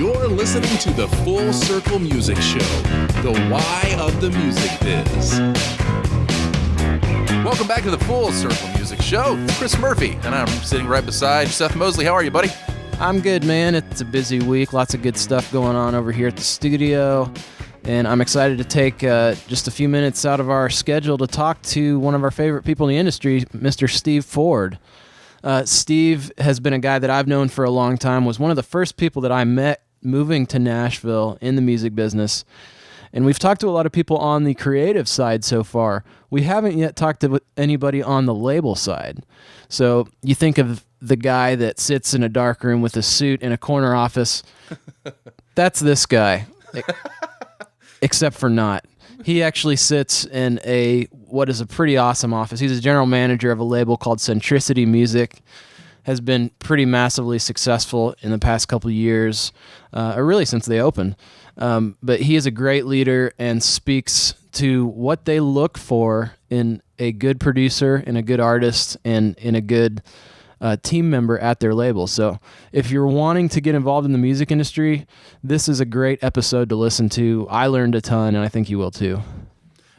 You're listening to the Full Circle Music Show, the why of the music biz. Welcome back to the Full Circle Music Show. It's Chris Murphy, and I'm sitting right beside Seth Mosley. How are you, buddy? I'm good, man. It's a busy week. Lots of good stuff going on over here at the studio. And I'm excited to take just a few minutes out of our schedule to talk to one of our favorite people in the industry, Mr. Steve Ford. Steve has been a guy that I've known for a long time, was one of the first people that I met moving to Nashville in the music business. And we've talked to a lot of people on the creative side so far. We haven't yet talked to anybody on the label side. So you think of the guy that sits in a dark room with a suit in a corner office. That's this guy. Except for not. He actually sits in what is a pretty awesome office. He's a general manager of a label called Centricity Music. Has been pretty massively successful in the past couple of years, or really since they opened. But he is a great leader and speaks to what they look for in a good producer, in a good artist, and in a good team member at their label. So if you're wanting to get involved in the music industry, this is a great episode to listen to. I learned a ton, and I think you will too.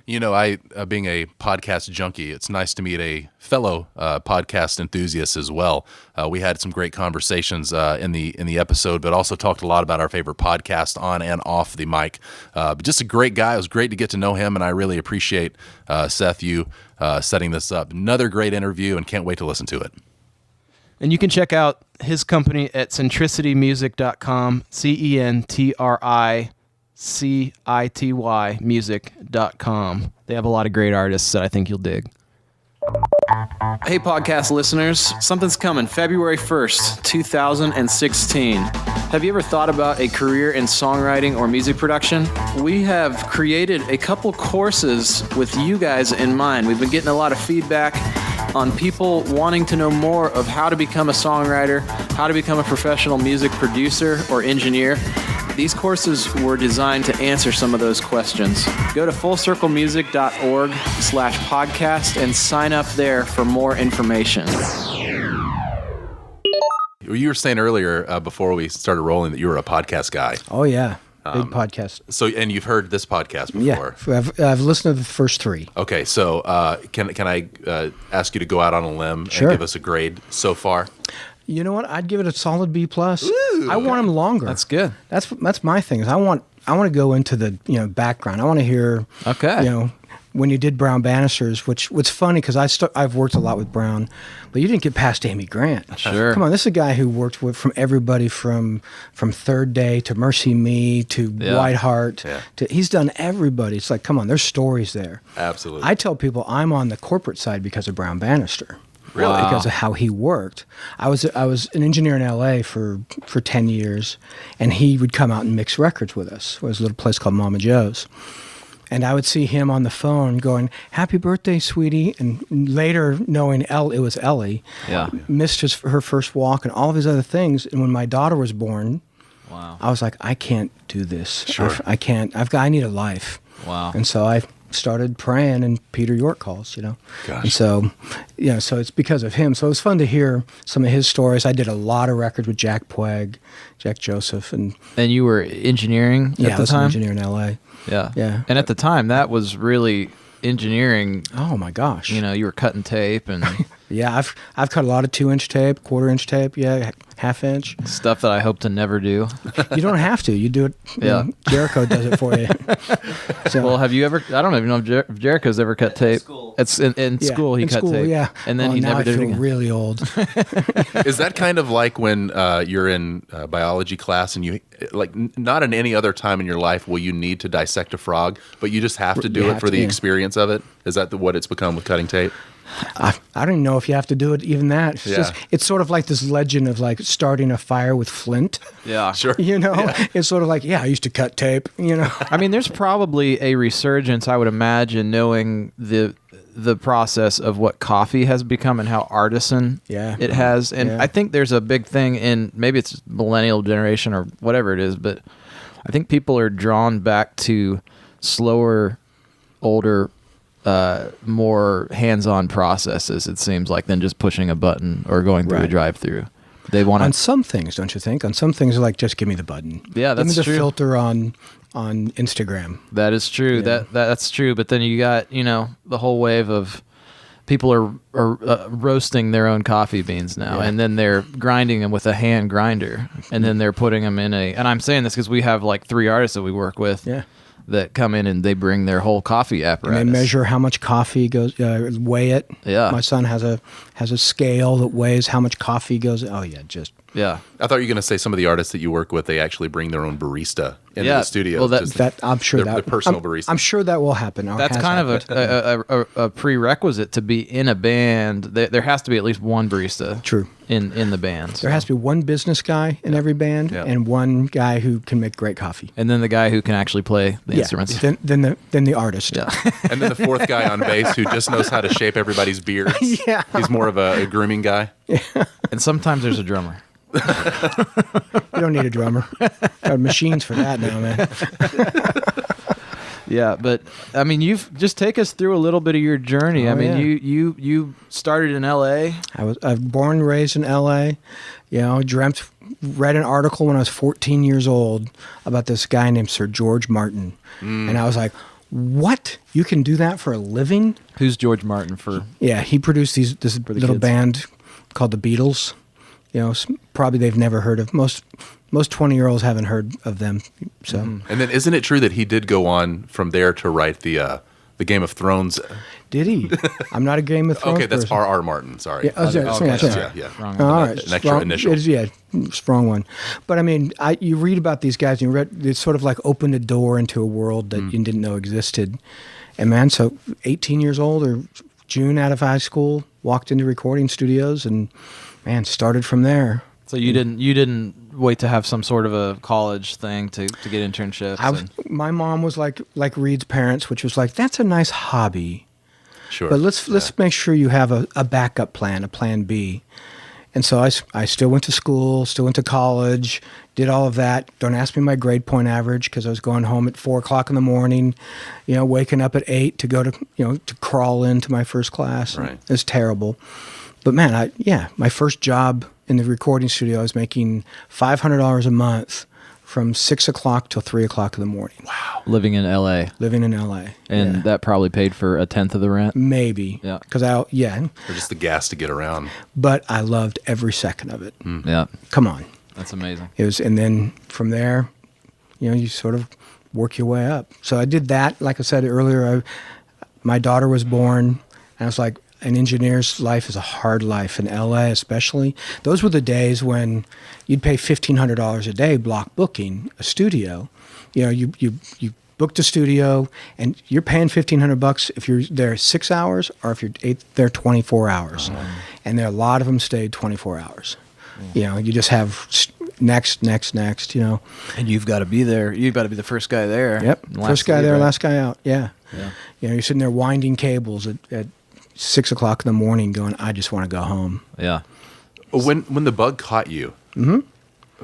You know, I being a podcast junkie, it's nice to meet a fellow podcast enthusiast as well. We had some great conversations in the episode, but also talked a lot about our favorite podcast on and off the mic. But just a great guy. It was great to get to know him, and I really appreciate, Seth, you setting this up. Another great interview, and can't wait to listen to it. And you can check out his company at centricitymusic.com, CENTRICITY music.com. They have a lot of great artists that I think you'll dig. Hey, podcast listeners. Something's coming February 1st, 2016. Have you ever thought about a career in songwriting or music production? We have created a couple courses with you guys in mind. We've been getting a lot of feedback on people wanting to know more of how to become a songwriter, how to become a professional music producer or engineer. These courses were designed to answer some of those questions. Go to fullcirclemusic.org/podcast and sign up there for more information. You were saying earlier before we started rolling that you were a podcast guy. Oh, yeah. Big podcast. So, and you've heard this podcast before? Yeah, I've listened to the first three. Okay, so can I ask you to go out on a limb Sure. and give us a grade so far? You know what? I'd give it a solid B+. Ooh, I want them longer. That's good. That's my thing. Is I want to go into the background. I want to hear. Okay. When you did Brown Bannisters, what's funny because I've worked a lot with Brown, but you didn't get past Amy Grant. Sure. Come on, this is a guy who worked with from everybody from Third Day to Mercy Me to White Heart. Yeah. He's done everybody. It's like, come on, there's stories there. Absolutely. I tell people I'm on the corporate side because of Brown Bannister. Really? Wow. Because of how he worked. I was an engineer in LA for 10 years, and he would come out and mix records with us. It was a little place called Mama Joe's. And I would see him on the phone going, "Happy birthday, sweetie." And later knowing it was Ellie, missed her first walk and all of his other things. And when my daughter was born, Wow. I was like, I can't do this. Sure. I can't. I need a life. Wow. And so I started praying, and Peter York calls, Gosh. And so, so it's because of him. So it was fun to hear some of his stories. I did a lot of records with Jack Puig, Jack Joseph, and And you were engineering I at the was time? an engineer in L.A. Yeah. Yeah. And at the time, that was really engineering. Oh my gosh. You were cutting tape and Yeah, I've cut a lot of 2-inch tape, 1/4-inch tape, half-inch. stuff that I hope to never do. You don't have to. You do it. Yeah. Jericho does it for you. So, Well, have you ever? I don't even know if Jericho's ever cut tape. School. It's in yeah, school. He in cut school, tape. Yeah. And then he now never I did it feel again. really old. Is that kind of like when you're in biology class and you, like, not in any other time in your life will you need to dissect a frog, but you just have to do You it have for to, the yeah. experience of it? Is that what it's become with cutting tape? I don't even know if you have to do it even that. It's sort of like this legend of like starting a fire with flint. Yeah. Sure. It's sort of like, I used to cut tape, I mean, there's probably a resurgence, I would imagine, knowing the process of what coffee has become and how artisan it has. And Yeah. I think there's a big thing in, maybe it's millennial generation or whatever it is, but I think people are drawn back to slower, older, more hands-on processes, it seems like, than just pushing a button or going through a Right. drive-through. They want on to. some things, don't you think? On some things, like just give me the button. Yeah, that's give me the true. filter on Instagram. That is true. Yeah. That's true. But then you got the whole wave of people are roasting their own coffee beans now, Yeah. and then they're grinding them with a hand grinder, and then they're putting them in a. And I'm saying this because we have like 3 artists that we work with. Yeah. That come in and they bring their whole coffee apparatus. And they measure how much coffee goes, weigh it. Yeah. My son has a scale that weighs how much coffee goes. Oh yeah, just Yeah. I thought you were going to say some of the artists that you work with, they actually bring their own barista into Yeah, the studio. well, Just that. I'm sure their that personal I'm, barista. I'm sure that will happen. Or That's has kind happened. of a prerequisite to be in a band. There has to be at least one barista. True. In the band. There has to be one business guy in every band Yeah. and one guy who can make great coffee. And then the guy who can actually play the instruments. Then the artist. Yeah. And then the fourth guy on bass who just knows how to shape everybody's beards. Yeah. He's more of a grooming guy. And sometimes there's a drummer. You don't need a drummer. Got machines for that now, man. Yeah, but I mean, you've just take us through a little bit of your journey. I Oh, mean, yeah. you started in L.A. I was born and raised in L.A. Read an article when I was 14 years old about this guy named Sir George Martin, and I was like, "What? You can do that for a living?" Who's George Martin for? Yeah, he produced this the little kids. band called the Beatles. Probably they've never heard of most 20-year-olds haven't heard of them. So And then isn't it true that he did go on from there to write the Game of Thrones? did he? I'm not a Game of Thrones Okay, that's person. R.R. Martin. Sorry. Yeah, Yeah. Wrong. All right, An extra initial. Strong one. But I mean, you read about these guys, and it sort of like opened a door into a world that you didn't know existed. And man, so 18 years old or June out of high school, walked into recording studios, and man, started from there. So you didn't wait to have some sort of a college thing to get internships. My mom was like Reed's parents, which was like, that's a nice hobby, Sure. but let's make sure you have a backup plan, a plan B. And so I still went to school, still went to college, did all of that. Don't ask me my grade point average because I was going home at 4 o'clock in the morning, waking up at 8 to go to crawl into my first class. Right. It was terrible. But man, my first job in the recording studio, I was making $500 a month from 6 o'clock till 3 o'clock in the morning. Wow. living in L.A. Living in L.A. and Yeah. that probably paid for a tenth of the rent. Maybe. Yeah. Because Or just the gas to get around. but I loved every second of it. Yeah, Come on. that's amazing. And then from there, you sort of work your way up. So I did that. Like I said earlier, my daughter was born, and I was like, an engineer's life is a hard life in LA, especially. Those were the days when you'd pay $1,500 a day block booking a studio. You booked a studio, and you're paying $1,500 if you're there 6 hours or if you're there 24 hours. And there a lot of them stayed 24 hours. You just have next. And you've got to be there. You've got to be the first guy there. Yep. and last First guy to leave, there, right? last guy out. Yeah. Yeah. You're sitting there winding cables at 6 o'clock in the morning going, I just want to go home. Yeah. When the bug caught you,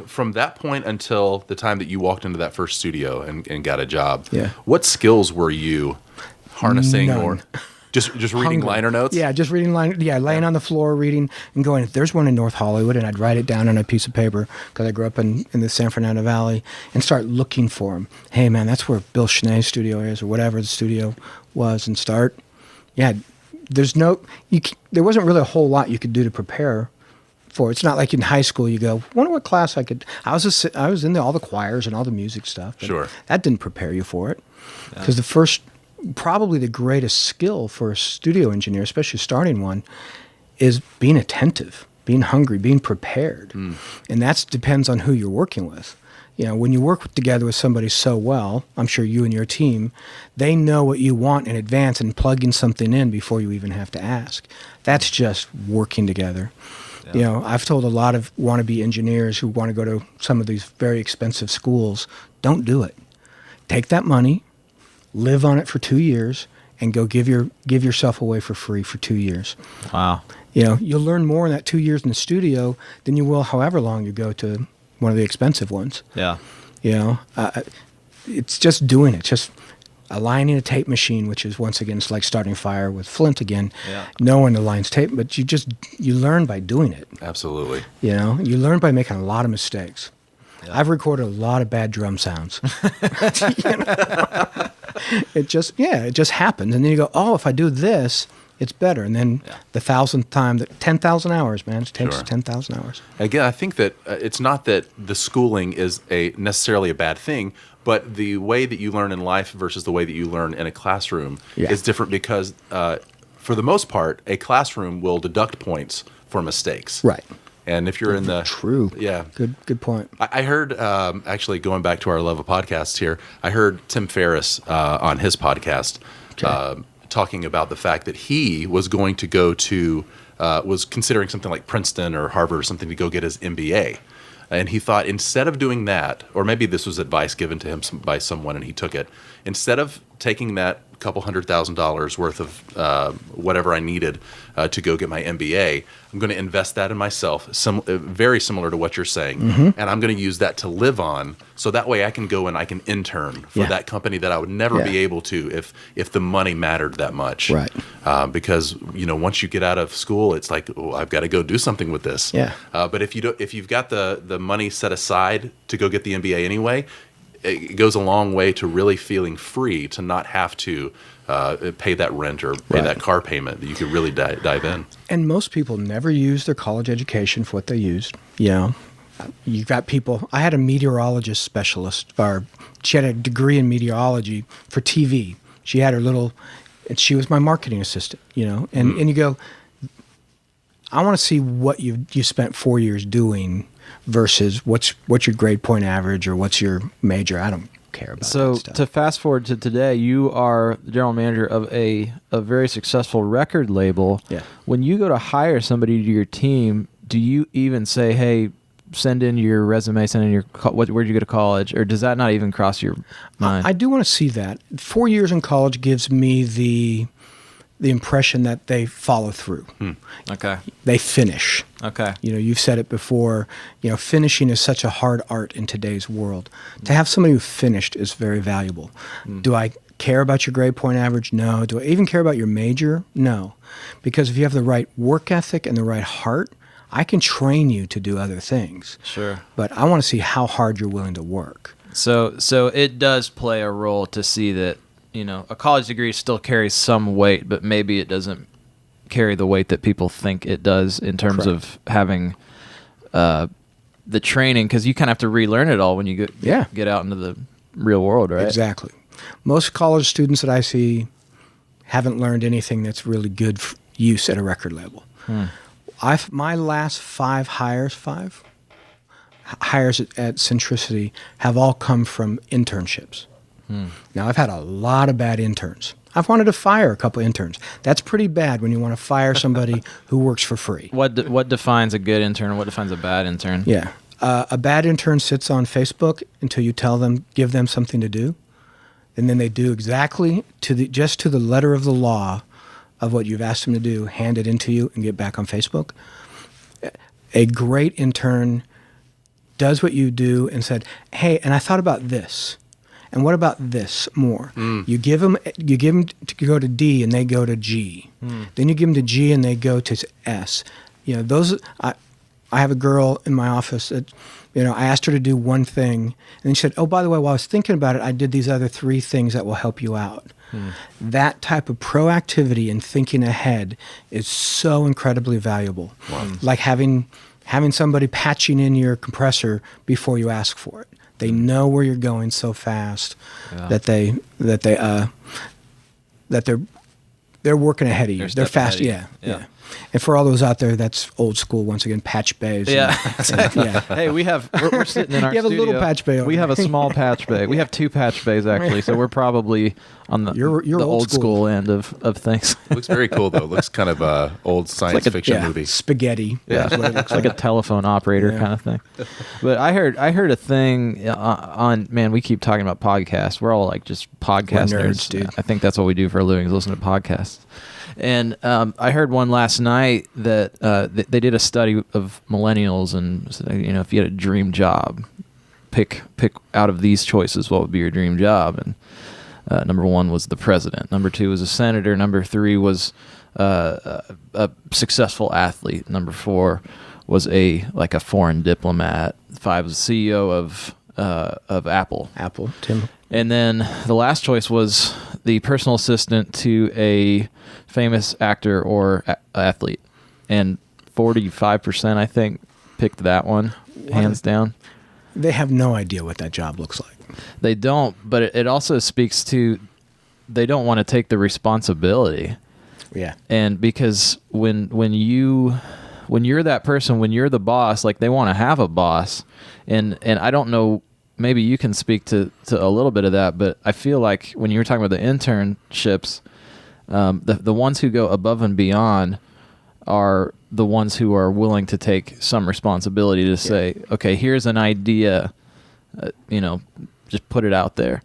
from that point until the time that you walked into that first studio and got a job, Yeah. what skills were you harnessing None. or just reading Hungry. liner notes? Yeah, just reading laying on the floor reading and going, if there's one in North Hollywood, and I'd write it down on a piece of paper because I grew up in the San Fernando Valley, and start looking for them. Hey, man, that's where Bill Schnei's studio is, or whatever the studio was, and start. Yeah, there wasn't really a whole lot you could do to prepare for it. It's not like in high school you go, wonder what class I could. I was in all the choirs and all the music stuff. But Sure. that didn't prepare you for it, because probably the greatest skill for a studio engineer, especially starting one, is being attentive, being hungry, being prepared. And that depends on who you're working with. When you work together with somebody so well, I'm sure you and your team, they know what you want in advance and plugging something in before you even have to ask. That's just working together. Yeah. I've told a lot of wannabe engineers who want to go to some of these very expensive schools, don't do it. Take that money, live on it for 2 years, and go give yourself away for free for 2 years. Wow. You'll learn more in that 2 years in the studio than you will however long you go to one of the expensive ones. Yeah. It's just doing it. Just aligning a tape machine, which is once again, it's like starting fire with Flint again. Yeah. No one aligns tape, but you learn by doing it. Absolutely. You know, you learn by making a lot of mistakes. Yeah. I've recorded a lot of bad drum sounds. It just happens, and then you go, oh, if I do this, it's better. And then the 1,000th time, 10,000 hours, man. It takes Sure. 10,000 hours. Again, I think that it's not that the schooling is necessarily a bad thing, but the way that you learn in life versus the way that you learn in a classroom is different because, for the most part, a classroom will deduct points for mistakes. Right. And if you're in the True. yeah, Good point. I heard actually going back to our love of podcasts here, I heard Tim Ferriss on his podcast talking about the fact that he was going to go to was considering something like Princeton or Harvard or something to go get his MBA. And he thought instead of doing that, or maybe this was advice given to him by someone and he took it, instead of taking that couple $100,000 worth of whatever I needed to go get my MBA, I'm going to invest that in myself, very similar to what you're saying, and I'm going to use that to live on, so that way I can go and I can intern for that company that I would never be able to if the money mattered that much. Right. Because once you get out of school, it's like, oh, I've got to go do something with this. Yeah. But if you've got the money set aside to go get the MBA anyway, it goes a long way to really feeling free to not have to pay that rent or pay that car payment, that you could really dive in. And most people never use their college education for what they used. You know, you've got people. I had a meteorologist specialist, or she had a degree in meteorology for TV. She had her little, and she was my marketing assistant. You know, and you go, I want to see what you spent 4 years doing versus what's your grade point average or what's your major. I don't care about So that stuff. to fast forward to today, you are the general manager of a very successful record label. Yeah. When you go to hire somebody to your team, do you even say, hey, send in your resume, send in your, where'd you go to college? Or does that not even cross your mind? I do want to see that. 4 years in college gives me the impression that they follow through. Okay. They finish. Okay. You know, you've said it before, finishing is such a hard art in today's world. To have somebody who finished is very valuable. Do I care about your grade point average? No. Do I even care about your major? No. Because if you have the right work ethic and the right heart, I can train you to do other things. Sure. But I want to see how hard you're willing to work. So it does play a role to see that, a college degree still carries some weight, but maybe it doesn't carry the weight that people think it does in terms of having the training, because you kind of have to relearn it all when you get out into the real world, right? Exactly. Most college students that I see haven't learned anything that's really good use at a record label. My last five hires at Centricity have all come from internships. Now, I've had a lot of bad interns. I've wanted to fire a couple of interns. That's pretty bad when you want to fire somebody who works for free. What defines a good intern? What defines a bad intern? Yeah. A bad intern sits on Facebook until you give them something to do, and then they do exactly just to the letter of the law of what you've asked them to do, hand it into you, and get back on Facebook. A great intern does what you do and said, hey, and I thought about this. And what about this more? You give them to go to D and they go to G. Then you give them to G and they go to S. I have a girl in my office that, I asked her to do one thing, and she said, oh, by the way, while I was thinking about it, I did these other 3 things that will help you out. That type of proactivity and thinking ahead is so incredibly valuable. Wow. Like having somebody patching in your compressor before you ask for it. They know where you're going so fast that they're working ahead of you. They're fast. Yeah. And for all those out there, that's old school. Once again, patch bays. Yeah. Hey, we're sitting in our studio. You have a little patch bay. We have a small patch bay. We have 2 patch bays actually, so we're probably on the you're old school end of things. It looks very cool though. It looks kind of old science fiction movie. Spaghetti. Yeah. It's like a telephone operator kind of thing. But I heard a thing on, man, we keep talking about podcasts. We're all like just podcast nerds, dude. I think that's what we do for a living, is listen to podcasts. And I heard one last night that they did a study of millennials, and if you had a dream job, pick out of these choices, what would be your dream job? And Number 1 was the president. Number 2 was a senator. Number 3 was a successful athlete. Number 4 was a foreign diplomat. 5 was the CEO of Apple. Apple, Tim. And then the last choice was the personal assistant to a famous actor or athlete. And 45%, I think, picked that one, hands down. They have no idea what that job looks like. They don't, but it also speaks to they don't want to take the responsibility. Yeah. And because when you're that person, when you're the boss, like they want to have a boss. And I don't know, maybe you can speak to a little bit of that, but I feel like when you were talking about the internships, the ones who go above and beyond are the ones who are willing to take some responsibility to say, okay, here's an idea, just put it out there.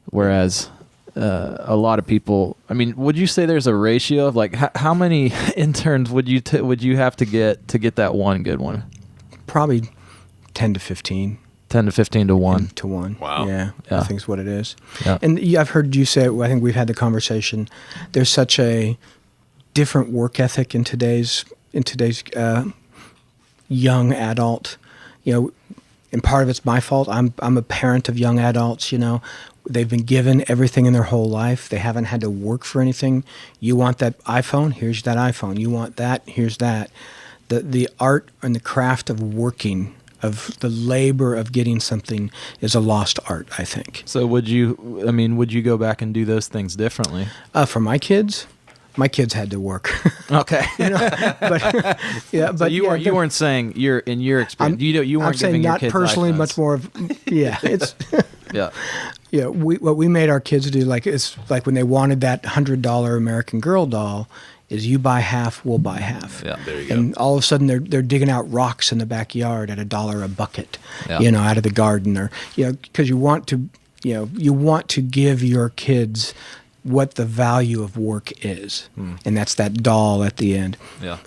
Whereas a lot of people, I mean, would you say there's a ratio of like how many interns would you have to get that one good one? Probably 10 to 15. 10 to 15 to 1. To 1. Wow. Yeah, I think is what it is. Yeah. And I've heard you say, I think we've had the conversation, there's such a different work ethic in today's young adult, and part of it's my fault. I'm a parent of young adults, They've been given everything in their whole life. They haven't had to work for anything. You want that iPhone? Here's that iPhone. You want that? Here's that. The art and the craft of working, of the labor of getting something is a lost art, I think. So would you go back and do those things differently? For my kids had to work. Okay. But yeah, but so you weren't saying in your experience. You weren't I'm saying giving your not kids personally, iPhones. much more of it's Yeah. yeah. What we made our kids do, it's like when they wanted that $100 American Girl doll, is you buy half, we'll buy half. Yeah. There you go. And all of a sudden they're digging out rocks in the backyard at $1 a bucket, Yeah. out of the garden, or because you want to give your kids what the value of work is, and that's that doll at the end. Yeah.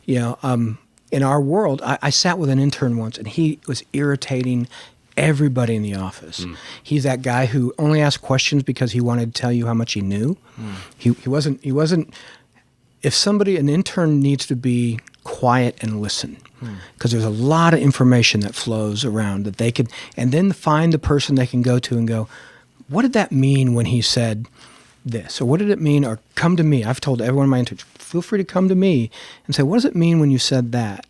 In our world, I sat with an intern once, and he was irritating everybody in the office. He's that guy who only asked questions because he wanted to tell you how much he knew. He wasn't. If an intern needs to be quiet and listen, because there's a lot of information that flows around that they could, and then find the person they can go to and go, what did that mean when he said this, or what did it mean, or come to me. I've told everyone in my interns, feel free to come to me and say, what does it mean when you said that?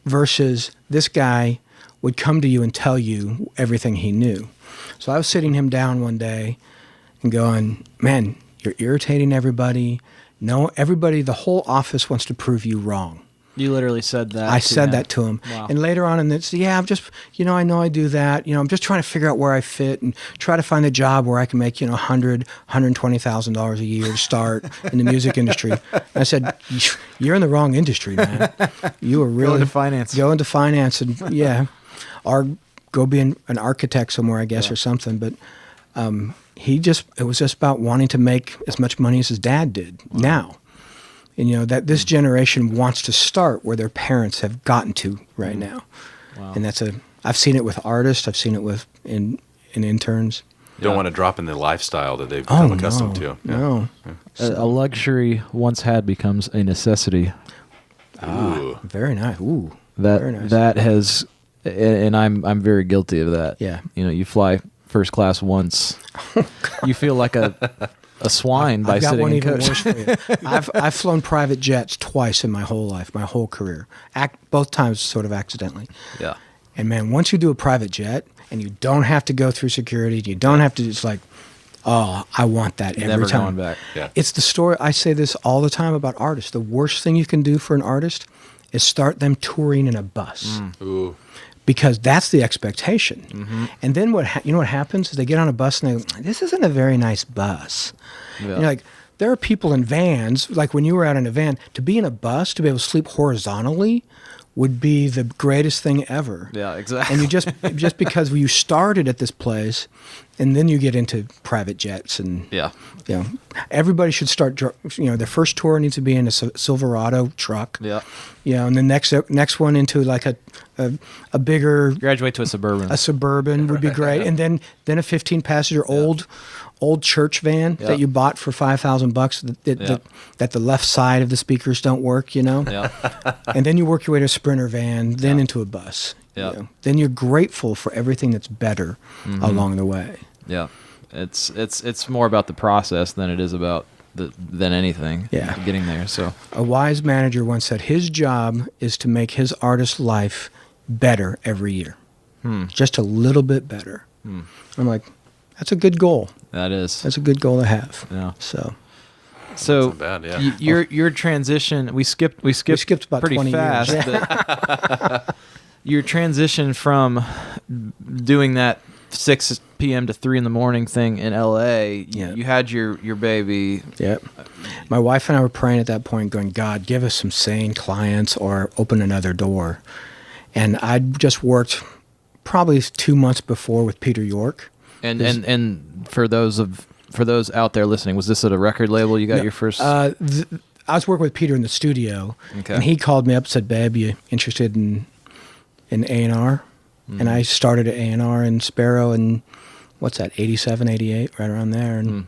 Versus this guy would come to you and tell you everything he knew. So I was sitting him down one day and going, man, you're irritating everybody. No, everybody, the whole office wants to prove you wrong. You literally said that. I said that to him. Wow. And later on in this, I'm just, I know I do that. I'm just trying to figure out where I fit and try to find a job where I can make, $120,000 a year to start in the music industry. And I said, you're in the wrong industry, man. You are really... Go into finance and, or go be an architect somewhere, I guess, or something. But it was just about wanting to make as much money as his dad did now. And that this generation wants to start where their parents have gotten to right now. Wow. And I've seen it with artists, I've seen it in interns. Don't want to drop in the lifestyle that they've become accustomed to. Yeah. No. A luxury once had becomes a necessity. Ooh. Very nice. Ooh. Very nice. That has, and I'm very guilty of that. Yeah. You fly first class once, you feel like a swine by I've got sitting one in even coach. worse for you. I've flown private jets twice in my whole life, my whole career. Both times sort of accidentally. Yeah. And man, once you do a private jet and you don't have to go through security, you don't have to, it's like, oh, I want that every Never time. going back. Yeah. It's the story, I say this all the time about artists. The worst thing you can do for an artist is start them touring in a bus. Ooh. Because that's the expectation. And then what happens is they get on a bus and they go, this isn't a very nice bus. Yeah. And you're like, there are people in vans, like when you were out in a van, to be in a bus, to be able to sleep horizontally would be the greatest thing ever. Yeah, exactly. And you just because you started at this place, and then you get into private jets, and Yeah. Everybody should start. Their first tour needs to be in a Silverado truck. Yeah. And the next one into like a bigger Graduate to a Suburban. Suburban would be great, and then a 15-passenger old old church van that you bought for $5,000 that the left side of the speakers don't work, you know? Yeah. And then you work your way to a Sprinter van, then into a bus. Yeah. You know? Then you're grateful for everything that's better along the way. Yeah. It's more about the process than it is about than anything. Yeah. Getting there. So A wise manager once said his job is to make his artist's life better every year. Just a little bit better. I'm like, that's a good goal. that is. That's a good goal to have. Yeah. So Not bad, yeah. Your transition, we skipped about pretty 20 fast. years. But your transition from doing that 6 p.m. to 3 in the morning thing in L.A. You had your baby. Yep. My wife and I were praying at that point, going, God, give us some sane clients or open another door. And I'd just worked probably 2 months before with Peter York. And for those out there listening, was this at a record label you got your first? I was working with Peter in the studio, and he called me up and said, "Babe, you interested in A&R?" And I started at A&R in Sparrow in, what's that, 87, 88, right around there. And,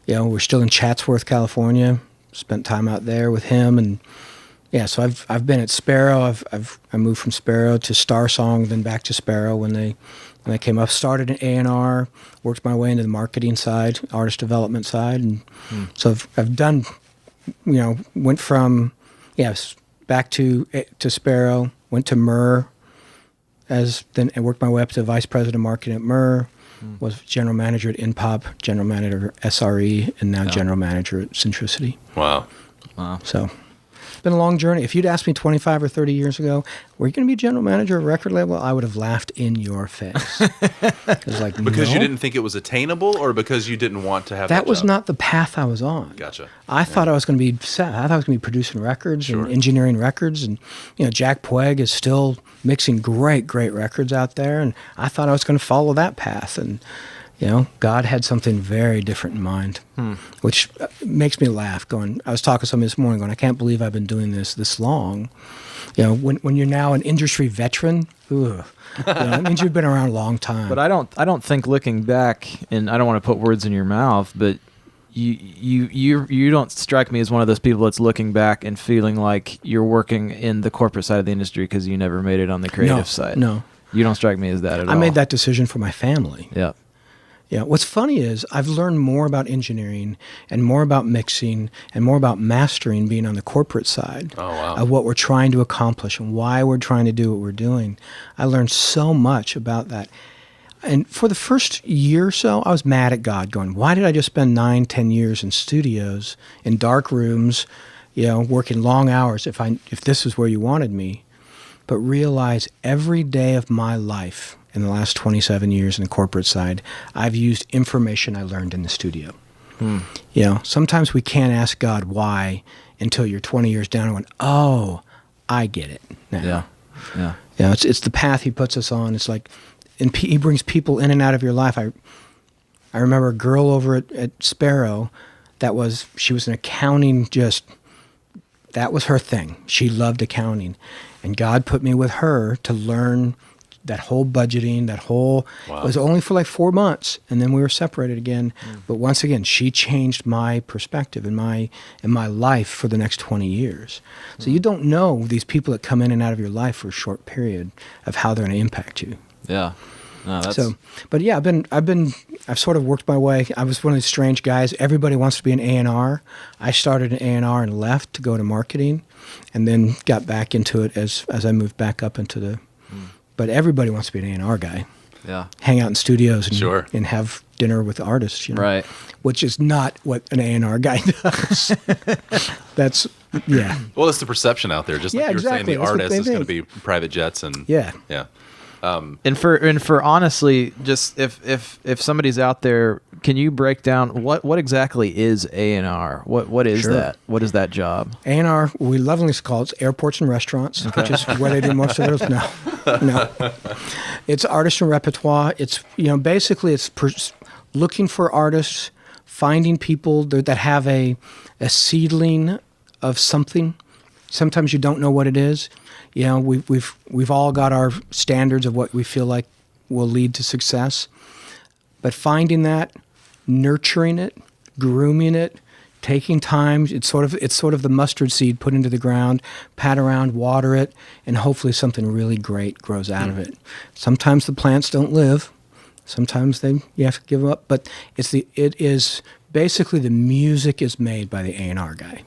you know, we're still in Chatsworth, California. Spent time out there with him. And, yeah, so I've been at Sparrow. I moved from Sparrow to Star Song, then back to Sparrow when they came up. Started in A&R, worked my way into the marketing side, artist development side. And so I've done, you know, went from, back to Sparrow, went to Myrrh, then I worked my way up to vice president of marketing at Myrrh, was general manager at InPop, general manager at SRE, and now general manager at Centricity. Wow. So it's been a long journey. If you'd asked me 25 or 30 years ago, were you going to be general manager of a record label? I would have laughed in your face. It was like, Because no. you didn't think it was attainable, or because you didn't want to have That was job? not the path I was on. Gotcha. I thought I was going to be set. I thought I was going to be producing records and engineering records. And, you know, Jack Puig is still mixing great records out there. And I thought I was going to follow that path. And, you know, God had something very different in mind, which makes me laugh. I was talking to somebody this morning going, I can't believe I've been doing this long. You know, when you're now an industry veteran, that means you've been around a long time. But I don't think looking back, and I don't want to put words in your mouth, but you don't strike me as one of those people that's looking back and feeling like you're working in the corporate side of the industry because you never made it on the creative side. No. You don't strike me as that at all. I made that decision for my family. Yeah. Yeah, what's funny is I've learned more about engineering and more about mixing and more about mastering being on the corporate side of what we're trying to accomplish and why we're trying to do what we're doing. I learned so much about that. And for the first year or so, I was mad at God going, why did I just spend 9-10 years in studios, in dark rooms, you know, working long hours if this is where you wanted me? But realize every day of my life in the last 27 years in the corporate side, I've used information I learned in the studio. You know, sometimes we can't ask God why until you're 20 years down and went, oh, I get it now. Yeah. You know, it's the path he puts us on. It's like, and he brings people in and out of your life. I remember a girl over at Sparrow she was an accounting, that was her thing. She loved accounting. And God put me with her to learn that whole budgeting, it was only for like 4 months, and then we were separated again. But once again, she changed my perspective in my life for the next 20 years. So you don't know these people that come in and out of your life for a short period of how they're going to impact you. Yeah. No, that's... So, but yeah, I've sort of worked my way. I was one of these strange guys. Everybody wants to be an A&R. I started in A&R and left to go to marketing, and then got back into it as I moved back up into the. But everybody wants to be an A&R guy. Yeah. Hang out in studios and, Sure. and have dinner with artists, you know. Right. Which is not what an A&R guy does. That's, yeah. Well, it's the perception out there. Just like you were saying, exactly. the That's what artist they is going to think. be private jets and Yeah. And for honestly, just if somebody's out there, can you break down what exactly is A&R? What is Sure. that? What is that job? A&R, we lovingly call it airports and restaurants, which is where they do most of those. No. It's artist and repertoire. It's, you know, basically it's looking for artists, finding people that have a seedling of something. Sometimes you don't know what it is. You know, we've all got our standards of what we feel like will lead to success. But finding that, nurturing it, grooming it, taking time. It's sort of the mustard seed put into the ground, pat around, water it, and hopefully something really great grows out of it. Sometimes the plants don't live. Sometimes you have to give them up. But it is basically the music is made by the A&R guy.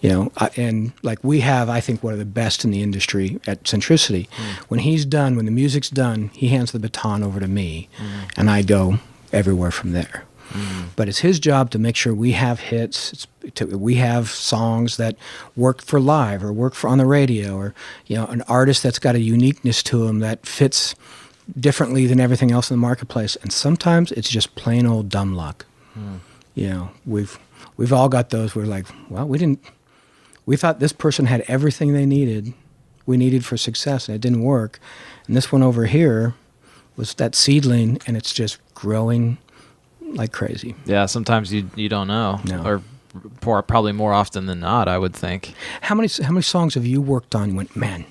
And like we have, I think, one of the best in the industry at Centricity. When the music's done, he hands the baton over to me, and I go everywhere from there. But it's his job to make sure we have hits, we have songs that work for live or work for on the radio, or an artist that's got a uniqueness to him that fits differently than everything else in the marketplace. And sometimes it's just plain old dumb luck. We've all got those. We're like, well, we thought this person had everything we needed for success, and it didn't work. And this one over here was that seedling, and it's just growing like crazy. Yeah, sometimes you don't know. No. Or probably more often than not, I would think. How many songs have you worked on? You went, man,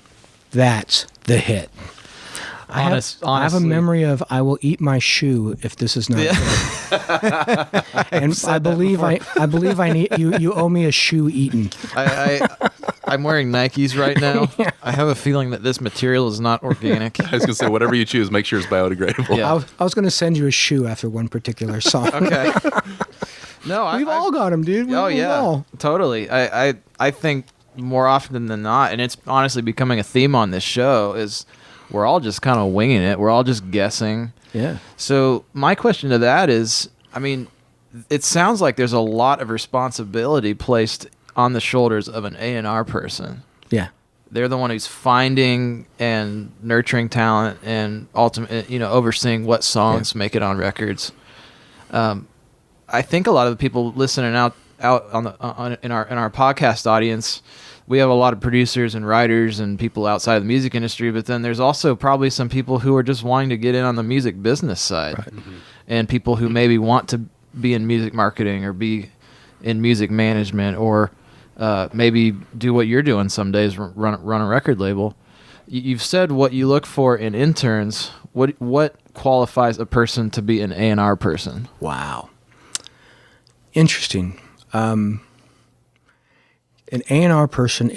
that's the hit. I have a memory of I will eat my shoe if this is not good. And I believe I need you owe me a shoe eaten. I'm wearing Nikes right now. Yeah. I have a feeling that this material is not organic. I was going to say, whatever you choose, make sure it's biodegradable. Yeah. I was going to send you a shoe after one particular song. Okay. No, we've all got them, dude. Totally. I think more often than not, and it's honestly becoming a theme on this show, is we're all just kind of winging it. We're all just guessing. Yeah. So my question to that is, I mean, it sounds like there's a lot of responsibility placed on the shoulders of an A&R person. Yeah. They're the one who's finding and nurturing talent and ultimately, overseeing what songs make it on records. I think a lot of the people listening out in our podcast audience, we have a lot of producers and writers and people outside of the music industry, but then there's also probably some people who are just wanting to get in on the music business side, right. And people who maybe want to be in music marketing or be in music management, or maybe do what you're doing some days, run a record label. You've said what you look for in interns. What qualifies a person to be an A&R person? Wow. Interesting. An A&R person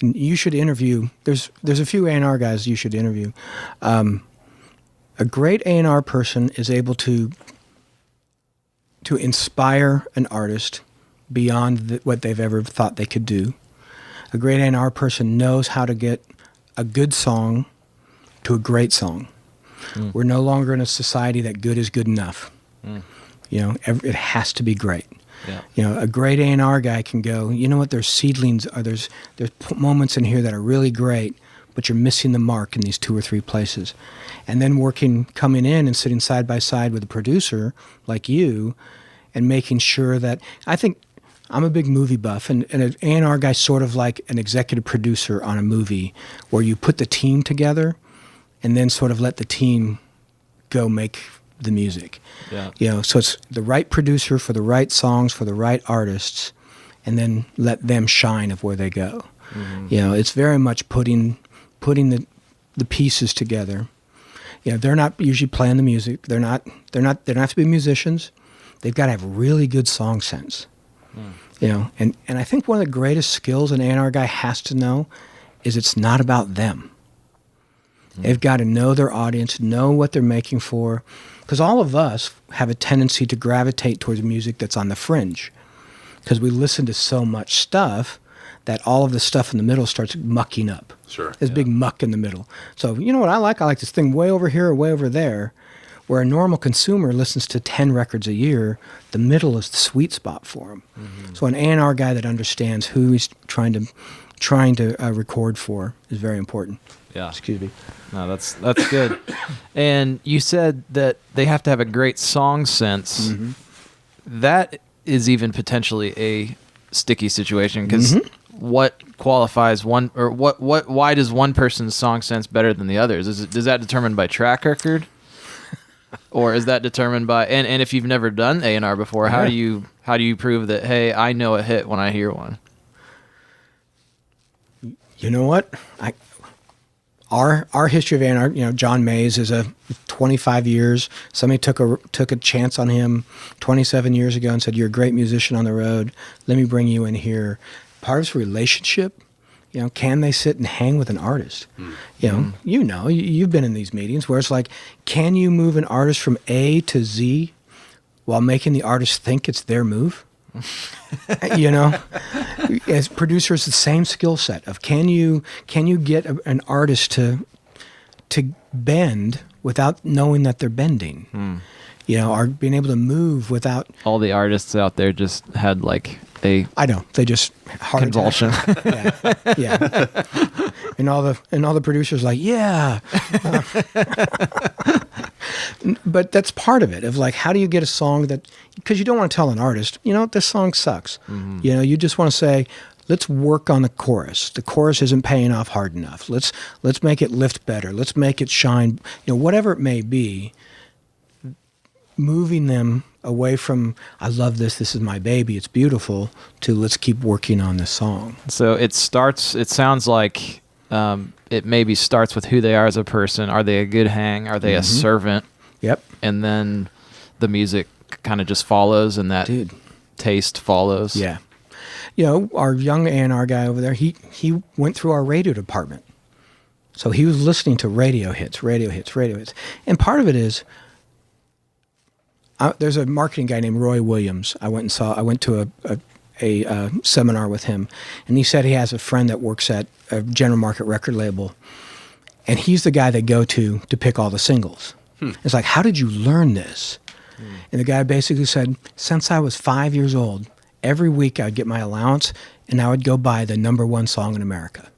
you should interview. There's a few A&R guys you should interview. A great A&R person is able to inspire an artist beyond what they've ever thought they could do. A great A&R person knows how to get a good song to a great song. We're no longer in a society that good is good enough. It has to be great. Yeah. A great A&R guy can go, you know what, there's seedlings, or there's moments in here that are really great, but you're missing the mark in these 2 or 3 places. And then coming in and sitting side by side with a producer like you and making sure that, I think, I'm a big movie buff, and an A&R guy sort of like an executive producer on a movie, where you put the team together and then sort of let the team go make the music. Yeah. So it's the right producer for the right songs for the right artists, and then let them shine of where they go. It's very much putting the pieces together. They're not usually playing the music. They don't have to be musicians. They've got to have really good song sense. And I think one of the greatest skills an A&R guy has to know is it's not about them. They've got to know their audience, know what they're making for. Because all of us have a tendency to gravitate towards music that's on the fringe. Because we listen to so much stuff that all of the stuff in the middle starts mucking up. Sure. There's big muck in the middle. So you know what I like? I like this thing way over here or way over there. Where a normal consumer listens to 10 records a year, the middle is the sweet spot for him. So an A&R guy that understands who he's trying to record for is very important. Yeah. Excuse me. No, that's good. And you said that they have to have a great song sense. That is even potentially a sticky situation, because what qualifies one, or why does one person's song sense better than the others? Is that determined by track record? Or is that determined by, and if you've never done A&R before, how do you prove that, hey, I know a hit when I hear one? You know what? our history of A&R, John Mays is a 25 years. Somebody took a chance on him 27 years ago and said, "You're a great musician on the road. Let me bring you in here." Part of his relationship, can they sit and hang with an artist? You've been in these meetings where it's like, can you move an artist from A to Z while making the artist think it's their move? As producers, the same skill set of can you get an artist to bend without knowing that they're bending, or being able to move without. All the artists out there just had like I know they just convulsion. Yeah. And all the producers like, yeah. But that's part of it, of like, how do you get a song that, because you don't want to tell an artist, this song sucks. Mm-hmm. You just want to say, let's work on the chorus. The chorus isn't paying off hard enough. Let's make it lift better. Let's make it shine, whatever it may be, moving them away from, I love this is my baby, it's beautiful, to let's keep working on this song. So it sounds like it maybe starts with who they are as a person. Are they a good hang? Are they a servant? Yep. And then the music kind of just follows, and that taste follows. Yeah. Our young A&R guy over there, he went through our radio department. So he was listening to radio hits. And part of it is, there's a marketing guy named Roy Williams. I went to a seminar with him, and he said he has a friend that works at a general market record label, and he's the guy they go to pick all the singles. It's like, how did you learn this? And the guy basically said, since I was 5 years old, every week I'd get my allowance, and I would go buy the number one song in America.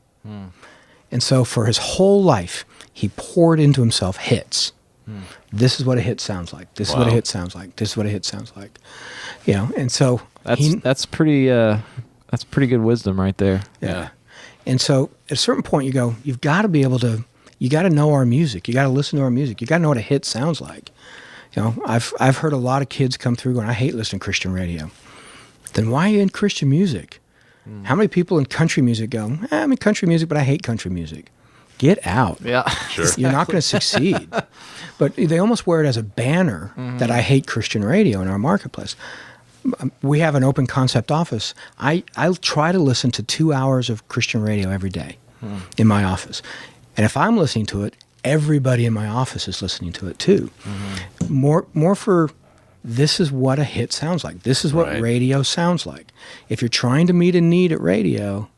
And so for his whole life, he poured into himself hits. This is what a hit sounds like. This is what a hit sounds like. This is what a hit sounds like. And so that's pretty good wisdom right there. Yeah. And so at a certain point you go, you've got to be able to, you got to know our music. You got to listen to our music. You got to know what a hit sounds like. I've heard a lot of kids come through going, I hate listening to Christian radio. Then why are you in Christian music? How many people in country music go, I'm in country music, but I hate country music? Get out. Yeah, sure. You're not going to succeed. But they almost wear it as a banner that I hate Christian radio in our marketplace. We have an open concept office. I'll try to listen to 2 hours of Christian radio every day in my office. And if I'm listening to it, everybody in my office is listening to it too. More for, this is what a hit sounds like. This is what radio sounds like. If you're trying to meet a need at radio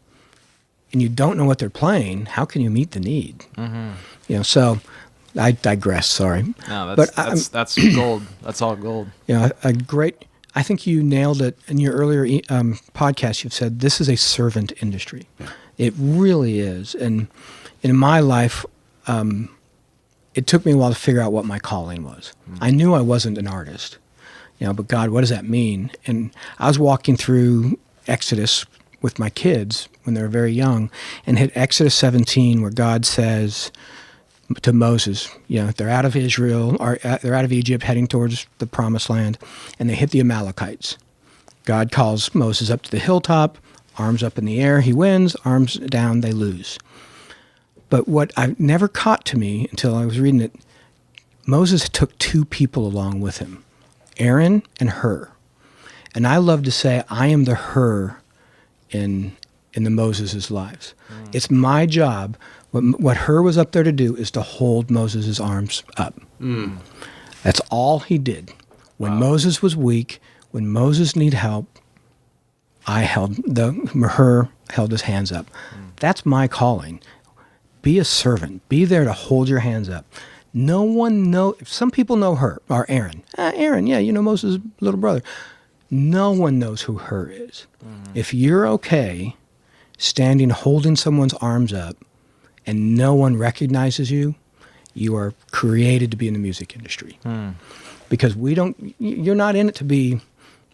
and you don't know what they're playing, how can you meet the need? So I digress, sorry. No, that's gold. That's all gold. I think you nailed it in your earlier podcast. You've said this is a servant industry. Yeah. It really is. And in my life, it took me a while to figure out what my calling was. I knew I wasn't an artist, but God, what does that mean? And I was walking through Exodus with my kids when they were very young, and hit Exodus 17, where God says to Moses, they're out of Israel, or they're out of Egypt, heading towards the Promised Land, and they hit the Amalekites. God calls Moses up to the hilltop, arms up in the air, he wins, arms down, they lose. But what I never caught to me until I was reading it, Moses took two people along with him, Aaron and Hur. And I love to say I am the Hur in the Moses' lives. It's my job. What Hur was up there to do is to hold Moses' arms up. That's all he did. When Moses was weak, when Moses needed help, Hur held his hands up. That's my calling. Be a servant. Be there to hold your hands up. No one knows. Some people know Hur, or Aaron. Aaron, yeah, Moses' little brother. No one knows who Hur is. If you're okay standing holding someone's arms up and no one recognizes you, you are created to be in the music industry. Because you're not in it to be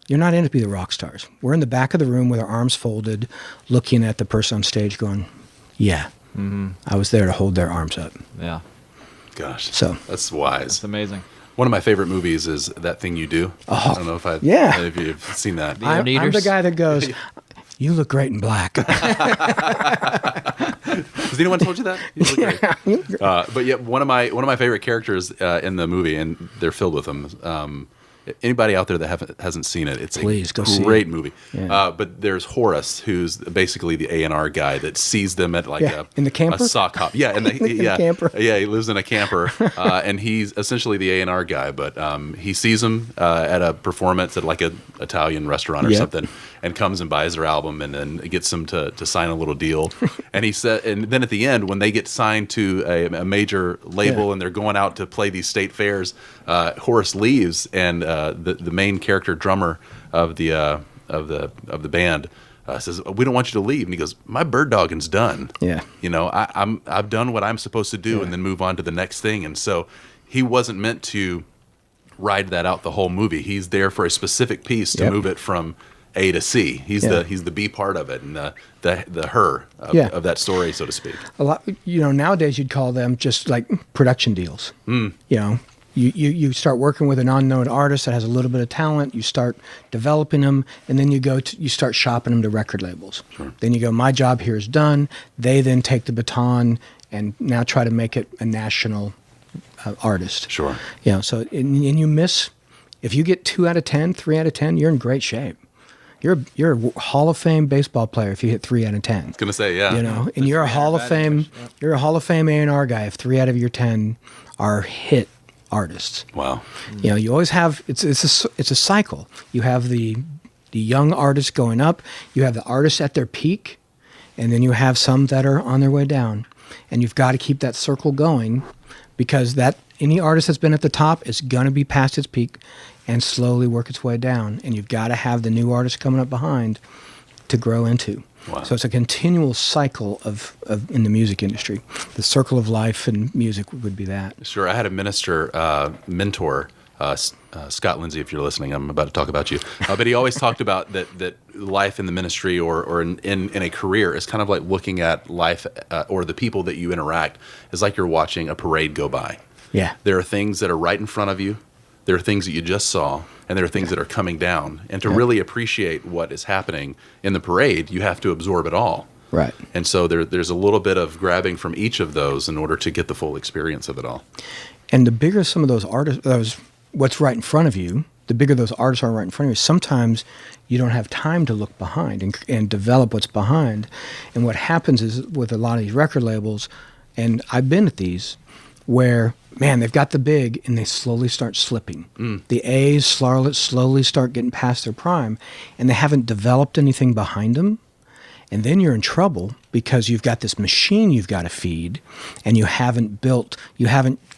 the rock stars. We're in the back of the room with our arms folded, looking at the person on stage going, yeah, I was there to hold their arms up. Yeah. Gosh, so that's wise. That's amazing. One of my favorite movies is That Thing You Do. I don't know if you've seen that. I'm the guy that goes, you look great in black. Has anyone told you that? You look great. But yeah, one of my favorite characters in the movie, and they're filled with them. Anybody out there that hasn't seen it, it's Please, go a see great it. movie. Yeah. But there's Horus, who's basically the A&R guy that sees them at like in the camper? a sock hop. Yeah, in the camper. Yeah, he lives in a camper, and he's essentially the A&R guy. But he sees them at a performance at like an Italian restaurant or something, and comes and buys their album, and then gets them to sign a little deal. And he said, and then at the end, when they get signed to a major label and they're going out to play these state fairs, Horus leaves, and the main character drummer of the band says, "We don't want you to leave." And he goes, "My bird dogging's done. Yeah. You know, I've done what I'm supposed to do, and then move on to the next thing." And so he wasn't meant to ride that out the whole movie. He's there for a specific piece to move it from A to C. He's the B part of it, and the her of that story, so to speak. A lot, nowadays you'd call them just like production deals. You start working with an unknown artist that has a little bit of talent. You start developing them, and then you start shopping them to record labels. Sure. Then you go, my job here is done. They then take the baton and now try to make it a national artist. Sure. So and you miss, if you get 2 out of 10, 3 out of 10, you're in great shape. You're a Hall of Fame baseball player if you hit 3 out of 10. I was gonna say, yeah. And you're a Hall of Fame. You're a Hall of Fame A&R guy if 3 out of your 10 are hit artists. Wow. You always have it's a cycle. You have the young artists going up. You have the artists at their peak, and then you have some that are on their way down. And you've got to keep that circle going, because any artist that's been at the top is going to be past its peak and slowly work its way down. And you've got to have the new artists coming up behind to grow into. Wow. So it's a continual cycle of in the music industry. The circle of life in music would be that. Sure. I had a mentor, Scott Lindsay, if you're listening, I'm about to talk about you. But he always talked about that life in the ministry or in a career is kind of like looking at life or the people that you interact is like you're watching a parade go by. Yeah. There are things that are right in front of you. There are things that you just saw, and there are things that are coming down. And to really appreciate what is happening in the parade, you have to absorb it all. Right. And so there's a little bit of grabbing from each of those in order to get the full experience of it all. And the bigger some of those artists, what's right in front of you, the bigger those artists are right in front of you, sometimes you don't have time to look behind and develop what's behind. And what happens is with a lot of these record labels, and I've been at these, where, man, they've got the big and they slowly start slipping. The A's slowly start getting past their prime, and they haven't developed anything behind them. And then you're in trouble because you've got this machine you've got to feed, and you haven't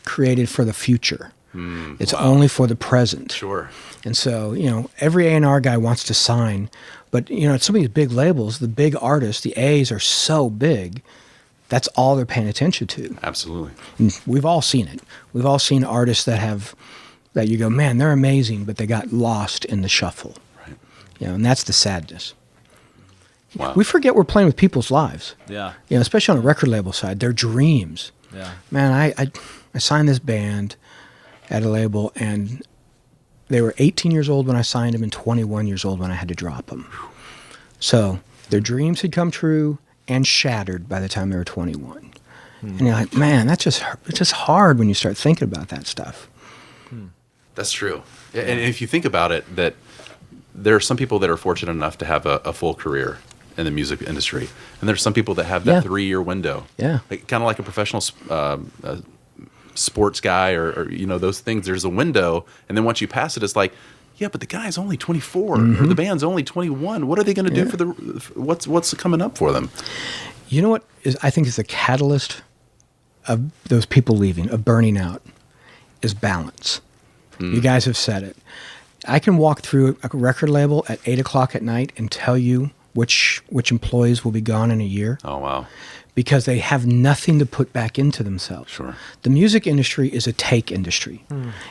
created for the future. It's only for the present. Sure. And so, every A&R guy wants to sign, but, at some of these big labels, the big artists, the A's are so big, that's all they're paying attention to. Absolutely. And we've all seen it. We've all seen artists that you go, man, they're amazing, but they got lost in the shuffle. Right. And that's the sadness. Wow. We forget we're playing with people's lives. Yeah. Especially on the record label side, their dreams. Yeah. Man, I signed this band at a label, and they were 18 years old when I signed them and 21 years old when I had to drop them. So their dreams had come true and shattered by the time they were 21. And you're like, man, it's just hard when you start thinking about that stuff. That's true. And if you think about it, that there are some people that are fortunate enough to have a full career in the music industry, and there's some people that have that 3-year window. Yeah, kind of like a professional sports guy or those things. There's a window, and then once you pass it, it's like, yeah, but the guy's only 24 or the band's only 21. What are they going to do for what's coming up for them? You know what I think is the catalyst of those people leaving, of burning out, is balance. You guys have said it. I can walk through a record label at 8 o'clock at night and tell you which employees will be gone in a year. Oh, wow. Because they have nothing to put back into themselves. Sure. The music industry is a take industry.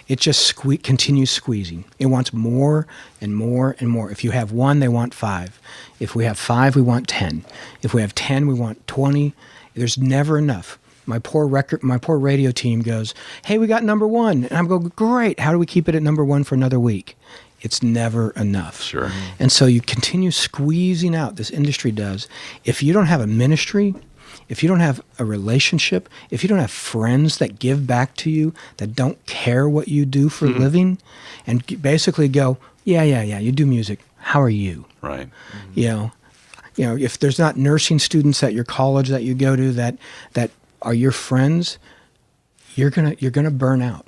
It just continues squeezing. It wants more and more and more. If you have 1, they want 5. If we have 5, we want 10. If we have 10, we want 20. There's never enough. My poor radio team goes, hey, we got number 1. And I'm going, great. How do we keep it at number 1 for another week? It's never enough. Sure. And so you continue squeezing out, this industry does. If you don't have a ministry, if you don't have a relationship, if you don't have friends that give back to you, that don't care what you do for a living, and basically go, yeah, you do music. How are you? Right. You know, if there's not nursing students at your college that you go to that are your friends, you're gonna burn out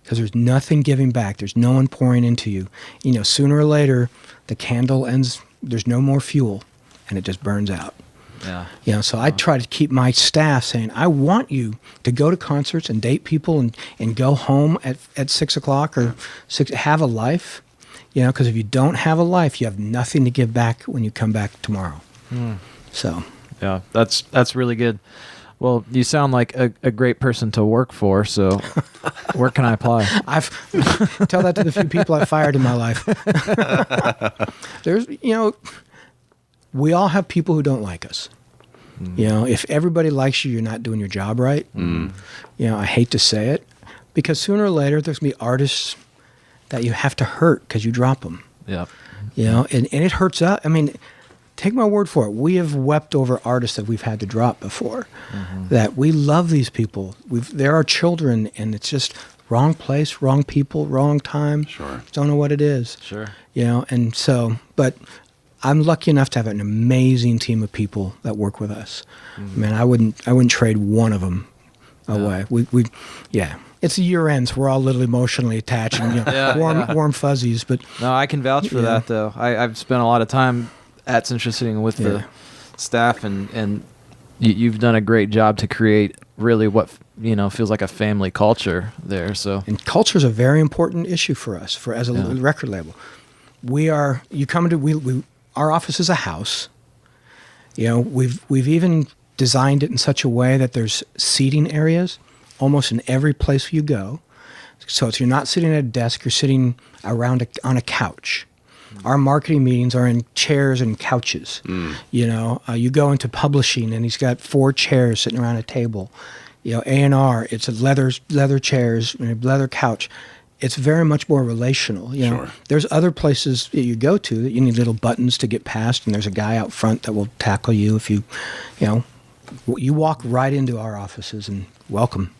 because there's nothing giving back. There's no one pouring into you. You know, sooner or later, the candle ends. There's no more fuel, and it just burns out. Yeah. You know, so I try to keep my staff saying, I want you to go to concerts and date people and go home at 6 o'clock or 6, have a life. You know, because if you don't have a life, you have nothing to give back when you come back tomorrow. So, Yeah, that's really good. Well, you sound like a great person to work for, so where can I apply? Tell that to the few people I fired in my life. There's, you know, we all have people who don't like us. You know, if everybody likes you, you're not doing your job right. You know, I hate to say it, because sooner or later there's going to be artists that you have to hurt because you drop them. Yeah. You know, and it hurts out. I mean, take my word for it. We have wept over artists that we've had to drop before. That we love these people. They're our children, and it's just wrong place, wrong people, wrong time. Sure. Don't know what it is. Sure. You know, and so, but I'm lucky enough to have an amazing team of people that work with us. Man, I wouldn't trade one of them away. We it's the year ends. We're all a little emotionally attached and you know, warm fuzzies. But No, I can vouch for that, though. I've spent a lot of time at Centricity and with the staff, and you've done a great job to create really what, you know, feels like a family culture there. So, and culture is a very important issue for us as a record label. Our office is a house. You know, we've even designed it in such a way that there's seating areas almost in every place you go. So you're not sitting at a desk, you're sitting around on a couch. Our marketing meetings are in chairs and couches. You know, you go into publishing and he's got 4 chairs sitting around a table. You know, A&R, it's a leather chairs, and a leather couch. It's very much more relational. You know, there's other places that you go to that you need little buttons to get past, and there's a guy out front that will tackle you if you know, you walk right into our offices and welcome.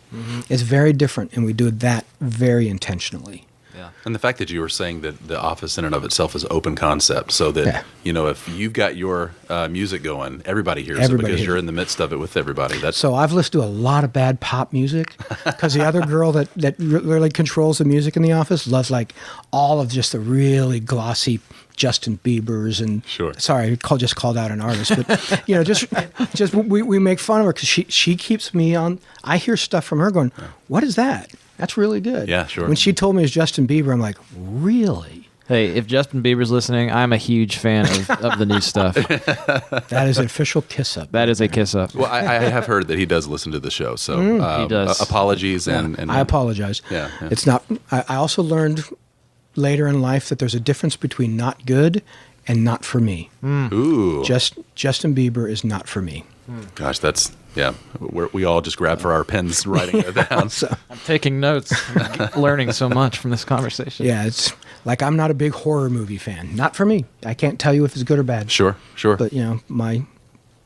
It's very different, and we do that very intentionally. yeah. And the fact that you were saying that the office in and of itself is open concept, so that, you know, if you've got your music going, everybody hears it because you're in the midst of it with everybody. So I've listened to a lot of bad pop music because the other girl that really controls the music in the office loves like all of just the really glossy Justin Bieber's and sorry, just called out an artist, but you know, just we make fun of her because she keeps me on. I hear stuff from her going, what is that? That's really good. Yeah, sure. When she told me it was Justin Bieber, I'm like, really? Hey, if Justin Bieber's listening, I'm a huge fan of the new stuff. That is an official kiss up. That is a kiss up. Well, I have heard that he does listen to the show, so he does. Apologies, and I apologize. Yeah. It's not. I also learned later in life that there's a difference between not good and not for me. Ooh, Justin Bieber is not for me. Gosh, that's we all just grab for our pens writing it down. I'm taking notes. I'm learning so much from this conversation. Yeah, it's like I'm not a big horror movie fan. Not for me. I can't tell you if it's good or bad. Sure. But you know, my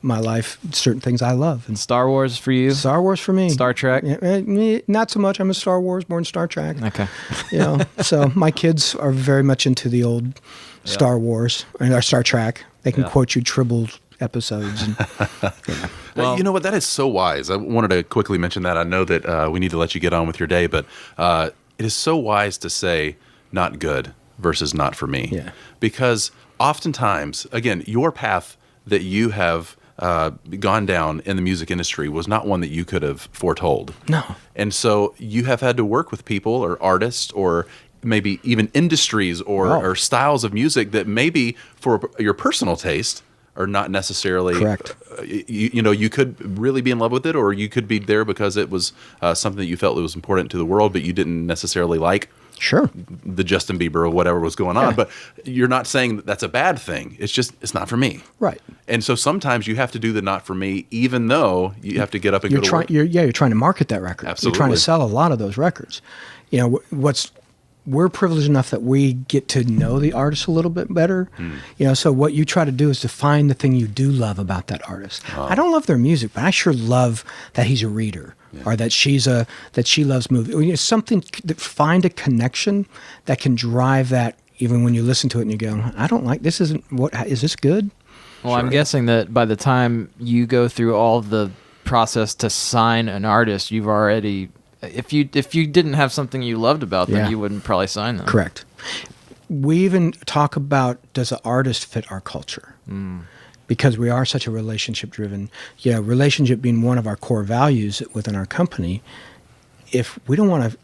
life, certain things I love. And Star Wars for you? Star Wars for me. Star Trek? Me, not so much. I'm a Star Wars, more than Star Trek. Okay. You know, so my kids are very much into the old Star Wars or Star Trek. They can quote you Tribble episodes. And, Well, you know what? That is so wise. I wanted to quickly mention that. I know that we need to let you get on with your day, but it is so wise to say not good versus not for me. Yeah. Because oftentimes, again, your path that you have gone down in the music industry was not one that you could have foretold. No. And so you have had to work with people or artists or maybe even industries or styles of music that maybe for your personal taste are not necessarily correct. You know, you could really be in love with it, or you could be there because it was something that you felt that was important to the world, but you didn't necessarily like. Sure. The Justin Bieber or whatever was going on, but you're not saying that that's a bad thing. It's just it's not for me. Right. And so sometimes you have to do the not for me, even though you have to get up and go to work. You're trying to market that record. Absolutely. You're trying to sell a lot of those records. You know, what's we're privileged enough that we get to know the artist a little bit better. So what you try to do is to find the thing you do love about that artist. I don't love their music, but I sure love that he's a reader, or that she loves movies. Something that find a connection that can drive that, even when you listen to it and you go, I don't like this. Is this good? Well, I'm guessing that by the time you go through all the process to sign an artist, you've already, if you didn't have something you loved about them, you wouldn't probably sign them. Correct. We even talk about, does the artist fit our culture? Because we are such a relationship driven, relationship being one of our core values within our company. If we don't want to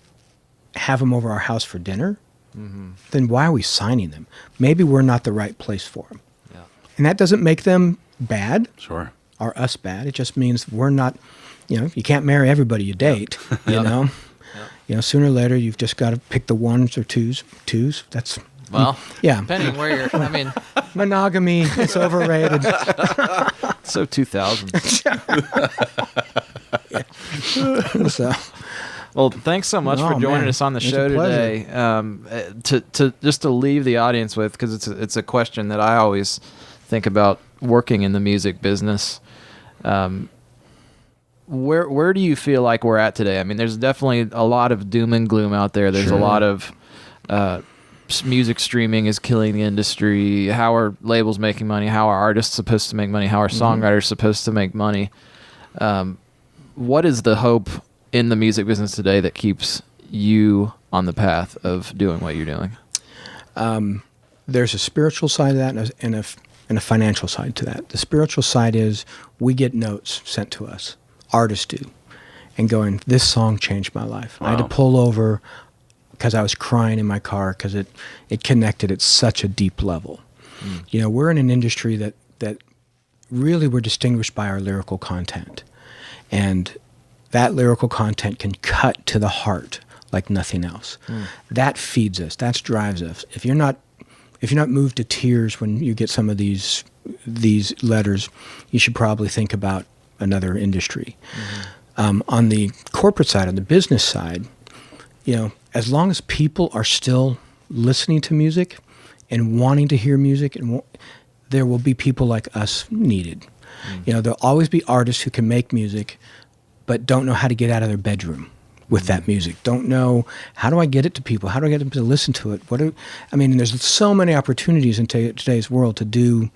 have them over our house for dinner, then why are we signing them? Maybe we're not the right place for them. Yeah. And that doesn't make them bad. Sure. Or us bad. It just means we're not, you can't marry everybody you date, you know? Sooner or later, you've just got to pick the ones or twos. That's, depending where you're, monogamy, it's overrated. So 2000. So. Well, thanks so much for joining us on the show today. To leave the audience with, because it's a question that I always think about working in the music business. Where do you feel like we're at today? There's definitely a lot of doom and gloom out there. There's a lot of music streaming is killing the industry. How are labels making money? How are artists supposed to make money? How are songwriters supposed to make money? What is the hope in the music business today that keeps you on the path of doing what you're doing? There's a spiritual side to that and a financial side to that. The spiritual side is we get notes sent to us, artists do, and going, this song changed my life. Wow. I had to pull over because I was crying in my car because it connected at such a deep level. We're in an industry that really we're distinguished by our lyrical content. And that lyrical content can cut to the heart like nothing else. That feeds us. That drives us. If you're not moved to tears when you get some of these letters, you should probably think about another industry. On the corporate side, on the business side, as long as people are still listening to music and wanting to hear music, and there will be people like us needed. There'll always be artists who can make music but don't know how to get out of their bedroom with that music. Don't know, how do I get it to people? How do I get them to listen to it? There's so many opportunities in today's world to do.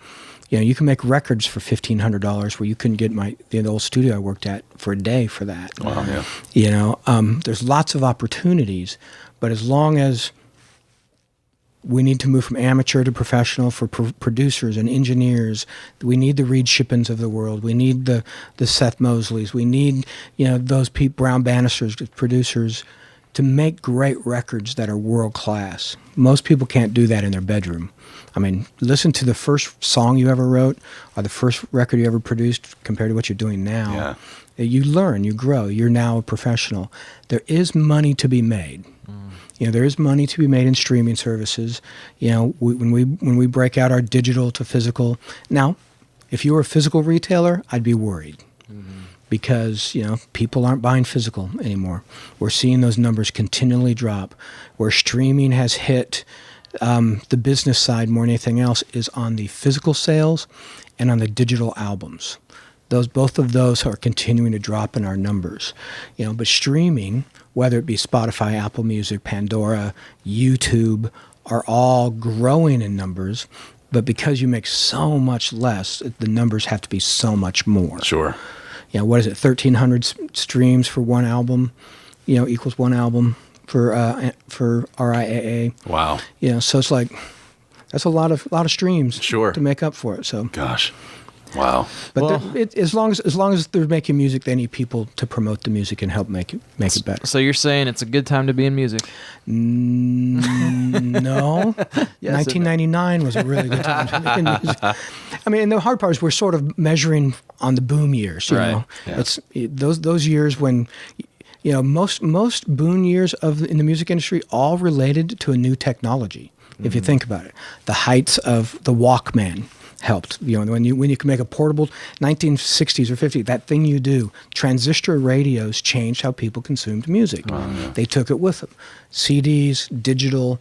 You can make records for $1,500 where you couldn't get the old studio I worked at for a day for that. Wow, yeah. There's lots of opportunities, but as long as we need to move from amateur to professional for producers and engineers. We need the Reed Shippens of the world. We need the Seth Mosleys. We need those Pete Brown Bannisters, producers, to make great records that are world class. Most people can't do that in their bedroom. Listen to the first song you ever wrote or the first record you ever produced compared to what you're doing now. Yeah. You learn, you grow. You're now a professional. There is money to be made. There is money to be made in streaming services. When we break out our digital to physical. Now, if you were a physical retailer, I'd be worried because people aren't buying physical anymore. We're seeing those numbers continually drop. Where streaming has hit the business side more than anything else is on the physical sales and on the digital albums. Both of those are continuing to drop in our numbers. But streaming, whether it be Spotify, Apple Music, Pandora, YouTube, are all growing in numbers. But because you make so much less, the numbers have to be so much more. Sure. What is it? 1,300 streams for one album, equals one album for RIAA. Wow. So it's like that's a lot of streams. Sure. To make up for it. So. Gosh. Wow. But as long as they're making music, they need people to promote the music and help make it better. So you're saying it's a good time to be in music? No. Yes, 1999 was a really good time to be in music. And the hard part is we're sort of measuring on the boom years. You know, yeah. It's those years when. Most boom years in the music industry all related to a new technology. If you think about it, the heights of the Walkman. helped. When you can make a portable 1960s or 50s, that thing you do, transistor radios changed how people consumed music. They took it with them. CDs, digital,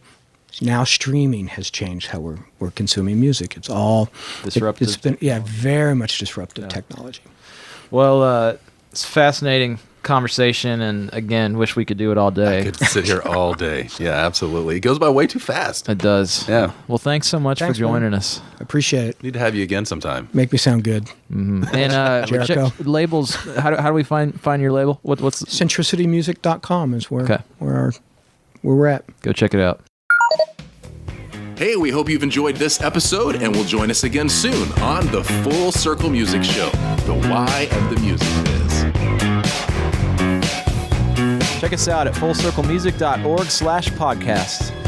now streaming has changed how we're consuming music. It's all Disruptive. It's been very much disruptive technology. Well, it's a fascinating conversation, and again, wish we could do it all day. I could sit here all day. Yeah, absolutely. It goes by way too fast. It does. Yeah. Well, thanks so much for joining us. I appreciate it. Need to have you again sometime. Make me sound good. And Jericho. labels. How do we find your label? What's Centricitymusic.com is where we're at. Go check it out. Hey, we hope you've enjoyed this episode and will join us again soon on the Full Circle Music Show, the why of the music biz. Check us out at fullcirclemusic.org/podcast.